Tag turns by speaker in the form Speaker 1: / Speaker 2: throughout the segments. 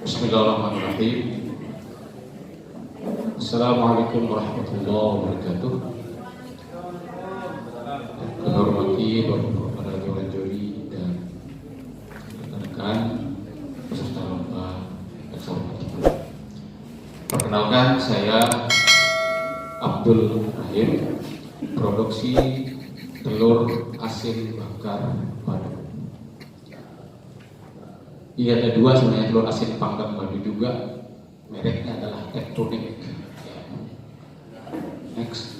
Speaker 1: Bismillahirrahmanirrahim. Assalamualaikum warahmatullahi wabarakatuh. Saya hormati para dewan juri dan rekan-rekan peserta lomba eksamen. Perkenalkan, saya Abdul Rahim, produksi telur asin bakar madu. Iya, ada dua sebenarnya, telur asin panggang madu juga, mereknya adalah Tektonik. Next,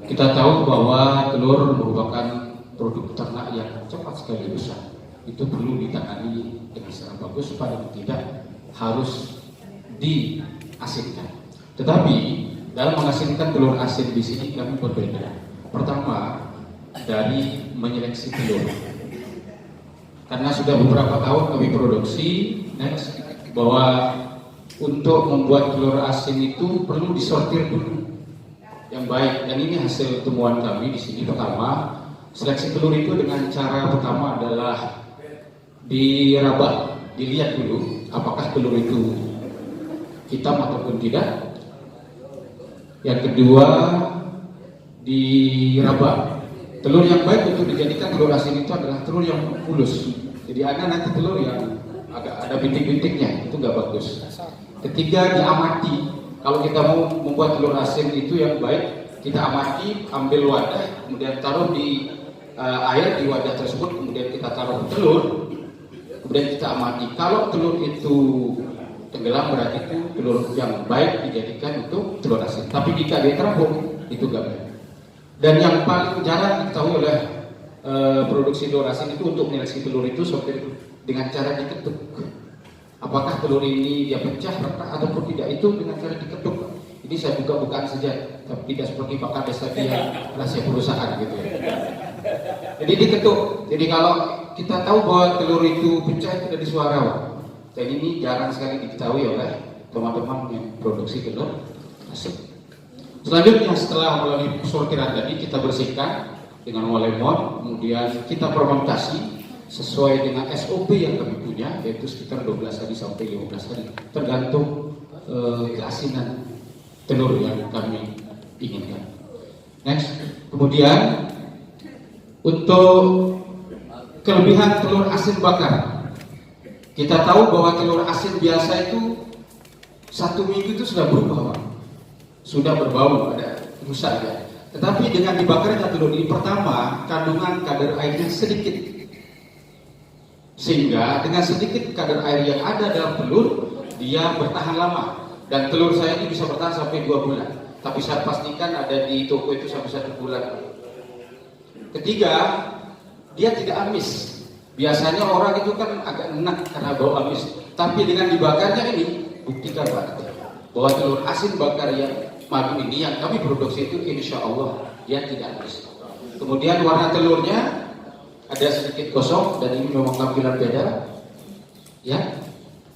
Speaker 1: kita tahu bahwa telur merupakan produk ternak yang cepat sekali besar. Itu perlu ditangani dengan secara bagus supaya tidak harus diasinkan. Tetapi dalam mengasinkan telur asin di sini kami berbeda. Pertama, dari menyeleksi telur. Karena sudah beberapa tahun kami produksi, next, bahwa untuk membuat telur asin itu perlu disortir dulu yang baik. Dan ini hasil temuan kami di sini. Pertama, seleksi telur itu dengan cara pertama adalah diraba, dilihat dulu apakah telur itu hitam ataupun tidak. Yang kedua, diraba. Telur yang baik untuk dijadikan telur asin itu adalah telur yang mulus. Jadi ada nanti telur yang agak ada bintik-bintiknya, itu nggak bagus. Ketiga, diamati. Kalau kita mau membuat telur asin itu yang baik, kita amati, ambil wadah, kemudian taruh di air di wadah tersebut, kemudian kita taruh telur, kemudian kita amati. Kalau telur itu tenggelam, berarti itu telur yang baik dijadikan untuk telur asin. Tapi jika dia terapung, itu nggak baik. Dan yang paling jarang diketahui oleh produksi telur asin itu untuk menyeleksi telur itu sortir dengan cara diketuk. Apakah telur ini dia pecah, retak ataupun tidak, itu dengan cara diketuk. Ini saya buka-bukaan saja, tapi tidak seperti Pak Kades tadi yang rahasia perusahaan gitu ya. Jadi diketuk. Jadi kalau kita tahu bahwa telur itu pecah itu dari suara. Dan ini jarang sekali diketahui oleh teman-teman yang produksi telur asin. Selanjutnya, setelah melalui sortiran tadi, kita bersihkan dengan lemon, kemudian kita fermentasi sesuai dengan SOP yang kami punya, yaitu sekitar 12 hari sampai 15 hari, tergantung keasinan telur yang kami inginkan. Next, kemudian untuk kelebihan telur asin bakar, kita tahu bahwa telur asin biasa itu 1 minggu itu sudah berubah, sudah berbau, ada rusak ya. Tetapi dengan dibakarnya telur ini, pertama, kandungan kadar airnya sedikit, sehingga dengan sedikit kadar air yang ada dalam telur, dia bertahan lama. Dan telur saya ini bisa bertahan sampai 2 bulan. Tapi saya pastikan ada di toko itu sampai 1 bulan. Ketiga, dia tidak amis. Biasanya orang itu kan agak enak karena bau amis. Tapi dengan dibakarnya ini, buktikan bahwa telur asin bakar yang madu ini yang kami produksi itu insya Allah dia tidak amis. Kemudian warna telurnya ada sedikit gosong dan ini memang tampilan beda. Ya,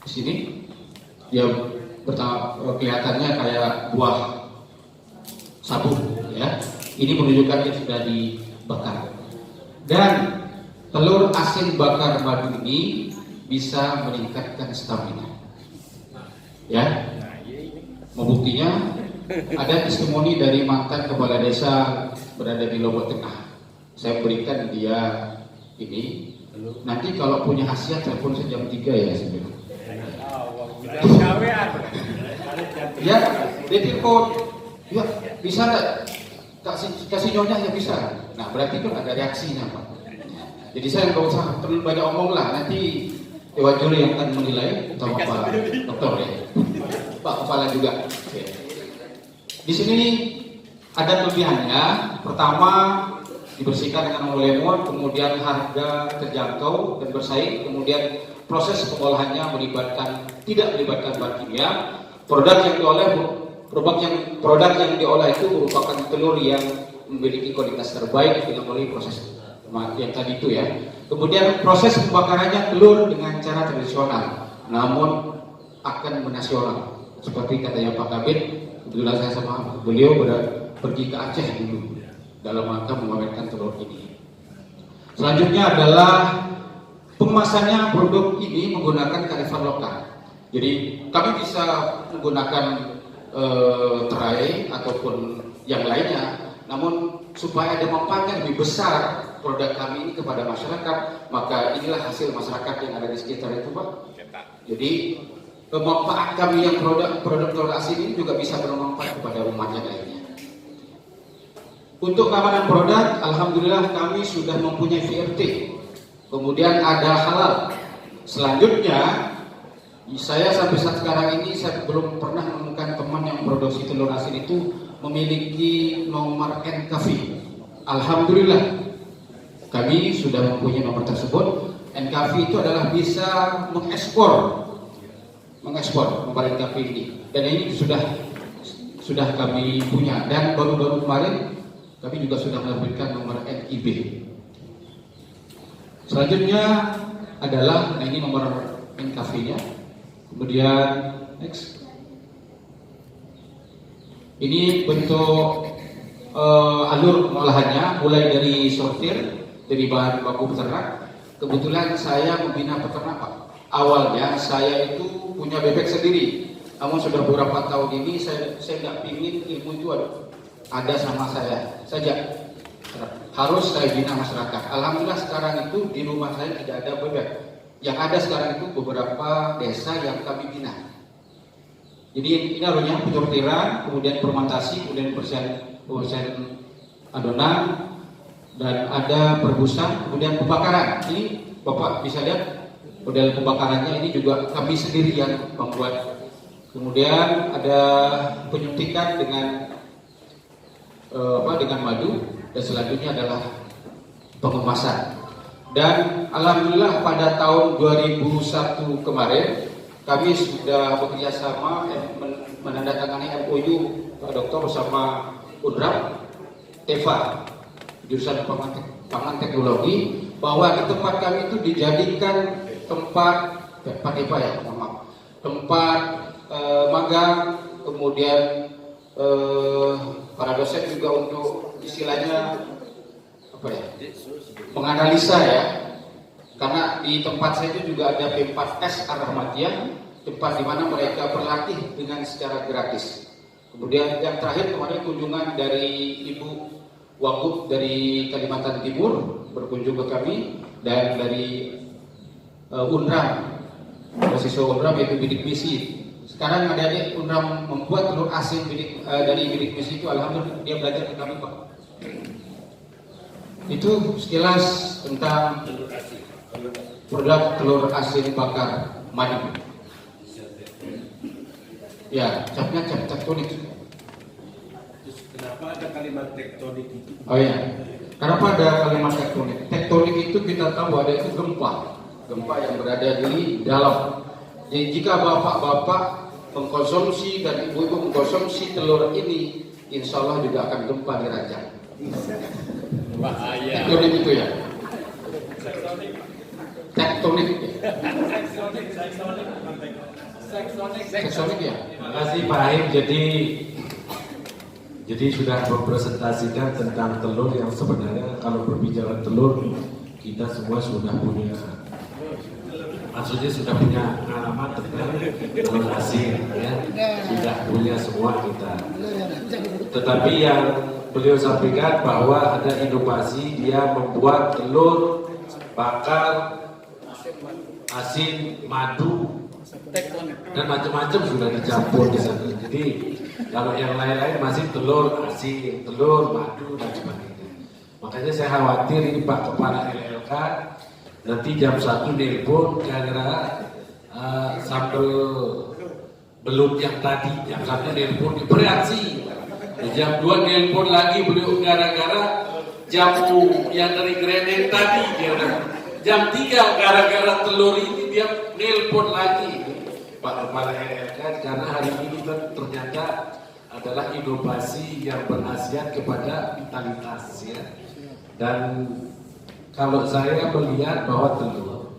Speaker 1: di sini dia kelihatannya kayak buah sabu. Ya, ini menunjukkan dia sudah dibakar. Dan telur asin bakar madu ini bisa meningkatkan stamina. Ya, membuktinya ada testimoni dari mantan kepala desa berada di Lombok Tengah. Saya berikan dia ini. Nanti kalau punya hasiat telepon saya jam 3 ya sebenarnya. Ya, dia telepon. Ya, bisa nggak kasih nyonya ya bisa. Nah, berarti kan ada reaksinya Pak. Jadi saya nggak usah terlalu banyak omong lah. Nanti Dewan Juri yang akan menilai, utama Pak Dokter ya, Pak Kepala juga. Ya. Di sini ada kelebihannya. Pertama, dibersihkan dengan lemon, kemudian harga terjangkau dan bersaing, kemudian proses pengolahannya tidak melibatkan bahan kimia. Produk yang diolah itu merupakan telur yang memiliki kualitas terbaik dengan melalui proses yang tadi itu ya. Kemudian proses pembakarannya telur dengan cara tradisional, namun akan menasional. Seperti katanya Pak Kabit, kebetulan saya sama beliau pergi ke Aceh dulu dalam rangka memamerkan telur ini. Selanjutnya adalah pengemasannya produk ini menggunakan kearifan lokal. Jadi kami bisa menggunakan tray ataupun yang lainnya, namun supaya ada manfaatnya lebih besar produk kami ini kepada masyarakat, maka inilah hasil masyarakat yang ada di sekitar itu, Pak. Jadi manfaat kami yang produk telur asin ini juga bisa bermanfaat kepada umat yang lainnya. Untuk keamanan produk, alhamdulillah kami sudah mempunyai VRT. Kemudian ada halal. Selanjutnya, saya sampai saat sekarang ini saya belum pernah menemukan teman yang produksi telur asin itu memiliki nomor NKV. Alhamdulillah, kami sudah mempunyai nomor tersebut. NKV itu adalah bisa mengekspor nomor NKV ini. Dan ini sudah kami punya. Dan baru-baru kemarin kami juga sudah menerbitkan nomor NIB. Selanjutnya adalah, nah ini nomor NKV-nya. Kemudian next. Ini bentuk alur pengolahannya, mulai dari sortir, dari bahan baku peternak. Kebetulan saya membina peternak, Pak. Awalnya saya itu punya bebek sendiri, namun sudah beberapa tahun ini saya nggak pingin ilmu itu ada sama saya saja. Harus saya bina masyarakat. Alhamdulillah sekarang itu di rumah saya tidak ada bebek. Yang ada sekarang itu beberapa desa yang kami bina. Jadi ini alurnya penyortiran, kemudian fermentasi, kemudian persen adonan, dan ada perebusan, kemudian pembakaran. Ini Bapak bisa lihat model pembakarannya, ini juga kami sendiri yang membuat. Kemudian ada penyuntikan dengan dengan madu, dan selanjutnya adalah pengemasan. Dan alhamdulillah pada tahun 2001 kemarin kami sudah bekerja sama menandatangani MOU Pak Dokter bersama UNRAP TEVA jurusan pangan teknologi, bahwa di tempat kami itu dijadikan tempat TEVA ya, tempat magang, kemudian para dosen juga untuk istilahnya menganalisa ya, karena di tempat saya itu juga ada P4S Ar-Rahmatiyah, tempat di mana mereka berlatih dengan secara gratis. Kemudian yang terakhir kemarin kunjungan dari Ibu Wagub dari Kalimantan Timur berkunjung ke kami, dan dari UNRAM, mahasiswa UNRAM yaitu bidik misi. Sekarang adik-adik UNRAM membuat telur asin dari bidik misi itu, alhamdulillah dia belajar ke kami, Pak. Itu sekilas tentang produk telur asin bakar madu. Ya, capnya cap tektonik.
Speaker 2: Kenapa ada kalimat tektonik itu?
Speaker 1: Oh ya, kenapa ada kalimat tektonik? Tektonik itu kita tahu ada itu gempa yang berada di dalam. Jadi jika bapak-bapak mengkonsumsi dan ibu-ibu mengkonsumsi telur ini, insya Allah juga akan gempa di ranjang.
Speaker 2: Bahaya.
Speaker 1: Tektonik itu ya. Tektonik. Tektonik ya.
Speaker 3: Terima kasih Pak Aim. Jadi sudah mempresentasikan tentang telur yang sebenarnya kalau berbicara telur kita semua sudah punya, maksudnya sudah punya pengalaman tentang telur asin ya, sudah punya semua kita. Tetapi yang beliau sampaikan bahwa ada inovasi, dia membuat telur bakar asin, madu, dan macam-macam sudah dicampur di sana. Jadi kalau yang lain-lain masih telur asin, telur madu dan sebagainya. Makanya saya khawatir ini Pak Kepala LLK nanti jam 1 nelpon gara-gara sambal belut yang tadi, jam 1 nelpon bereaksi. Jam 2 nelpon lagi beliau gara-gara jamu yang dari Grenade tadi dia. Jam 3 gara-gara telur ini dia nelpon lagi Pak Kepala LLK, karena hari ini ternyata adalah inovasi yang berhasiat kepada vitalitas ya. Dan kalau saya melihat bahwa telur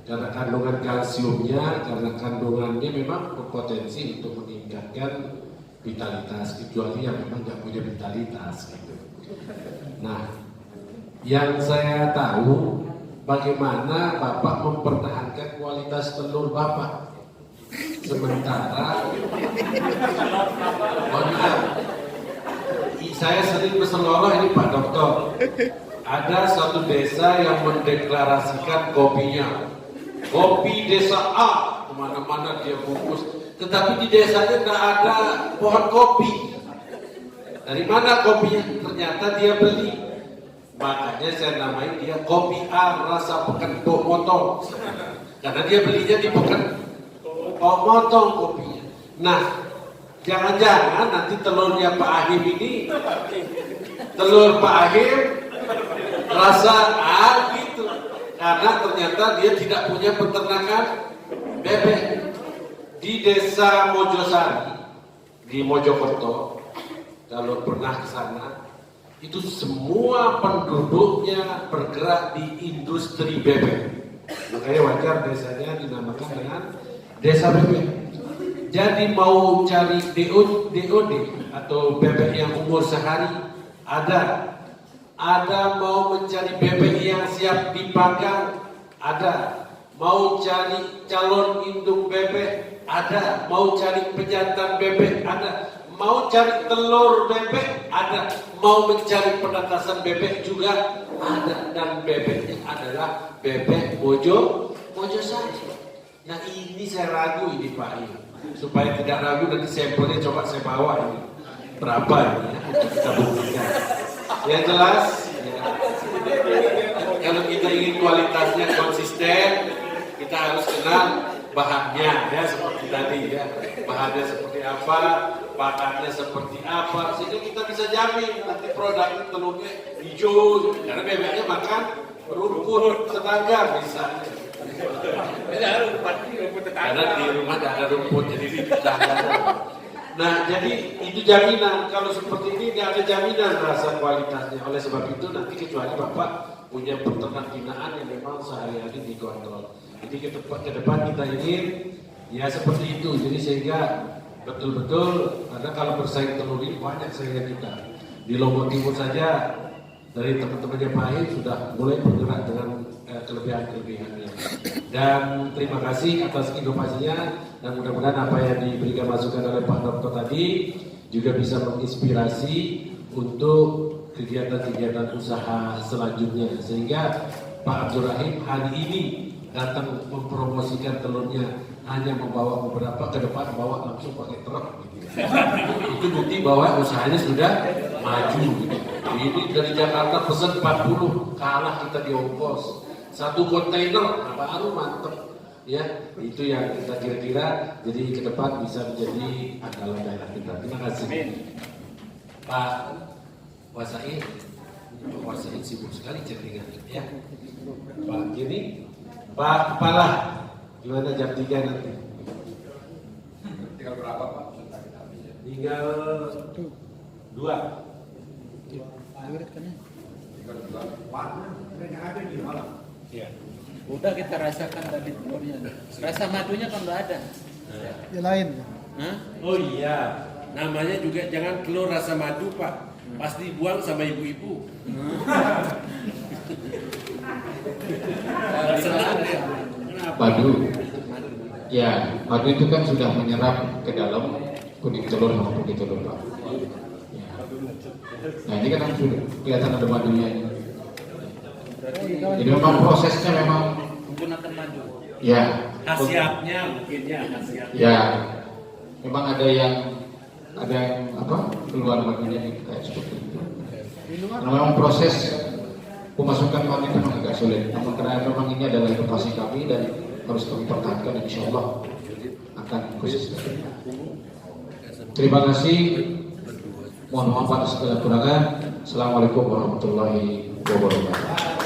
Speaker 3: karena kandungan kalsiumnya, karena kandungannya memang berpotensi untuk meningkatkan vitalitas, kecuali yang memang nggak punya vitalitas gitu. Nah, yang saya tahu bagaimana Bapak mempertahankan kualitas telur Bapak. sementara mohon maaf, saya sering berseloroh ini Pak Dokter. Ada suatu desa yang mendeklarasikan kopinya, kopi desa A, kemana-mana dia bungkus. Tetapi di desanya tidak ada pohon kopi. Dari mana kopinya? Ternyata dia beli. Makanya saya namai dia kopi A rasa Pekan Tok Motong. Karena dia belinya di Pekan Tok Motong kopinya. Nah, jangan-jangan nanti telurnya Pak Ahim ini, telur Pak Ahim rasa A gitu. Karena ternyata dia tidak punya peternakan bebek. Di desa Mojosari, di Mojokerto, kalau pernah ke sana, itu semua penduduknya bergerak di industri bebek. Makanya wajar desanya dinamakan dengan desa bebek. Jadi mau cari DOD atau bebek yang umur sehari ada mau mencari bebek yang siap dipanggang ada, mau cari calon induk bebek ada, mau cari pejantan bebek ada, mau cari telur bebek ada, mau mencari penetasan bebek juga ada, dan bebeknya adalah bebek Mojosari. Nah ini saya ragu ini Pak ini, supaya tidak ragu nanti sampelnya coba saya bawa ini berapa ini ya, untuk kita buktikan. Yang jelas ya, kalau kita ingin kualitasnya konsisten, kita harus kenal bahannya ya, seperti tadi ya, bahannya seperti apa, pakannya seperti apa, sehingga kita bisa jamin nanti produknya telurnya hijau, karena bebeknya makan rumput tetangga misalnya. Karena di rumah tidak ada rumput, jadi di tetangga. Nah, jadi itu jaminan. Kalau seperti ini tidak ada jaminan rasa kualitasnya. Oleh sebab itu nanti kecuali Bapak punya peternak binaan yang memang sehari-hari dikontrol. Jadi ke depan kita ingin ya seperti itu. Jadi sehingga betul-betul, karena kalau bersaing telur ini banyak saya kita. Di Lombok Timur saja dari teman-temannya Pak Ahim sudah mulai bergerak dengan kelebihan-kelebihannya. Dan terima kasih atas inovasinya, dan mudah-mudahan apa yang diberikan masukan oleh Pak Dokter tadi juga bisa menginspirasi untuk kegiatan-kegiatan usaha selanjutnya, sehingga Pak Abdul Rahim hari ini datang mempromosikan telurnya hanya membawa beberapa, ke depan bawa langsung pakai truk gitu. Itu bukti bahwa usahanya sudah maju gitu. Ini dari Jakarta pesan 40, kalah kita di ongkos. Satu kontainer baru mantep ya, itu yang kita kira-kira jadi ke depan bisa menjadi andalan daerah kita. Terima kasih Pak Wasain. Pak Wasain sibuk sekali chattingan ya. Pak Gini, Pak Kepala, gimana jam 3 nanti?
Speaker 2: Tinggal berapa Pak?
Speaker 3: Tinggal 2.
Speaker 4: Ya. Udah kita rasakan tadi telurnya. Rasa madunya kan nggak ada.
Speaker 5: Ya lain.
Speaker 4: Hah?
Speaker 2: Oh iya, namanya juga jangan telur rasa madu Pak. Pasti dibuang sama ibu-ibu. Senang ya. Kenapa?
Speaker 1: Madu. Ya, madu itu kan sudah menyerap ke dalam kuning telur maupun putih telur Pak. Ya. Nah ini kan sudah kelihatan ada madunya ini. Jadi memang prosesnya memang
Speaker 4: Menggunakan madu.
Speaker 1: ya.
Speaker 2: Khasiatnya mungkin ya, khasiatnya.
Speaker 1: Ya, memang ada yang apa keluar madunya ini kayak seperti itu. Karena memang proses pemasukan madu itu memang agak sulit. Namun karena memang ini adalah inovasi kami dan harus kami pertahankan, insya Allah akan konsisten. Terima kasih. Mohon maaf atas segala kekurangan. Assalamualaikum warahmatullahi wabarakatuh.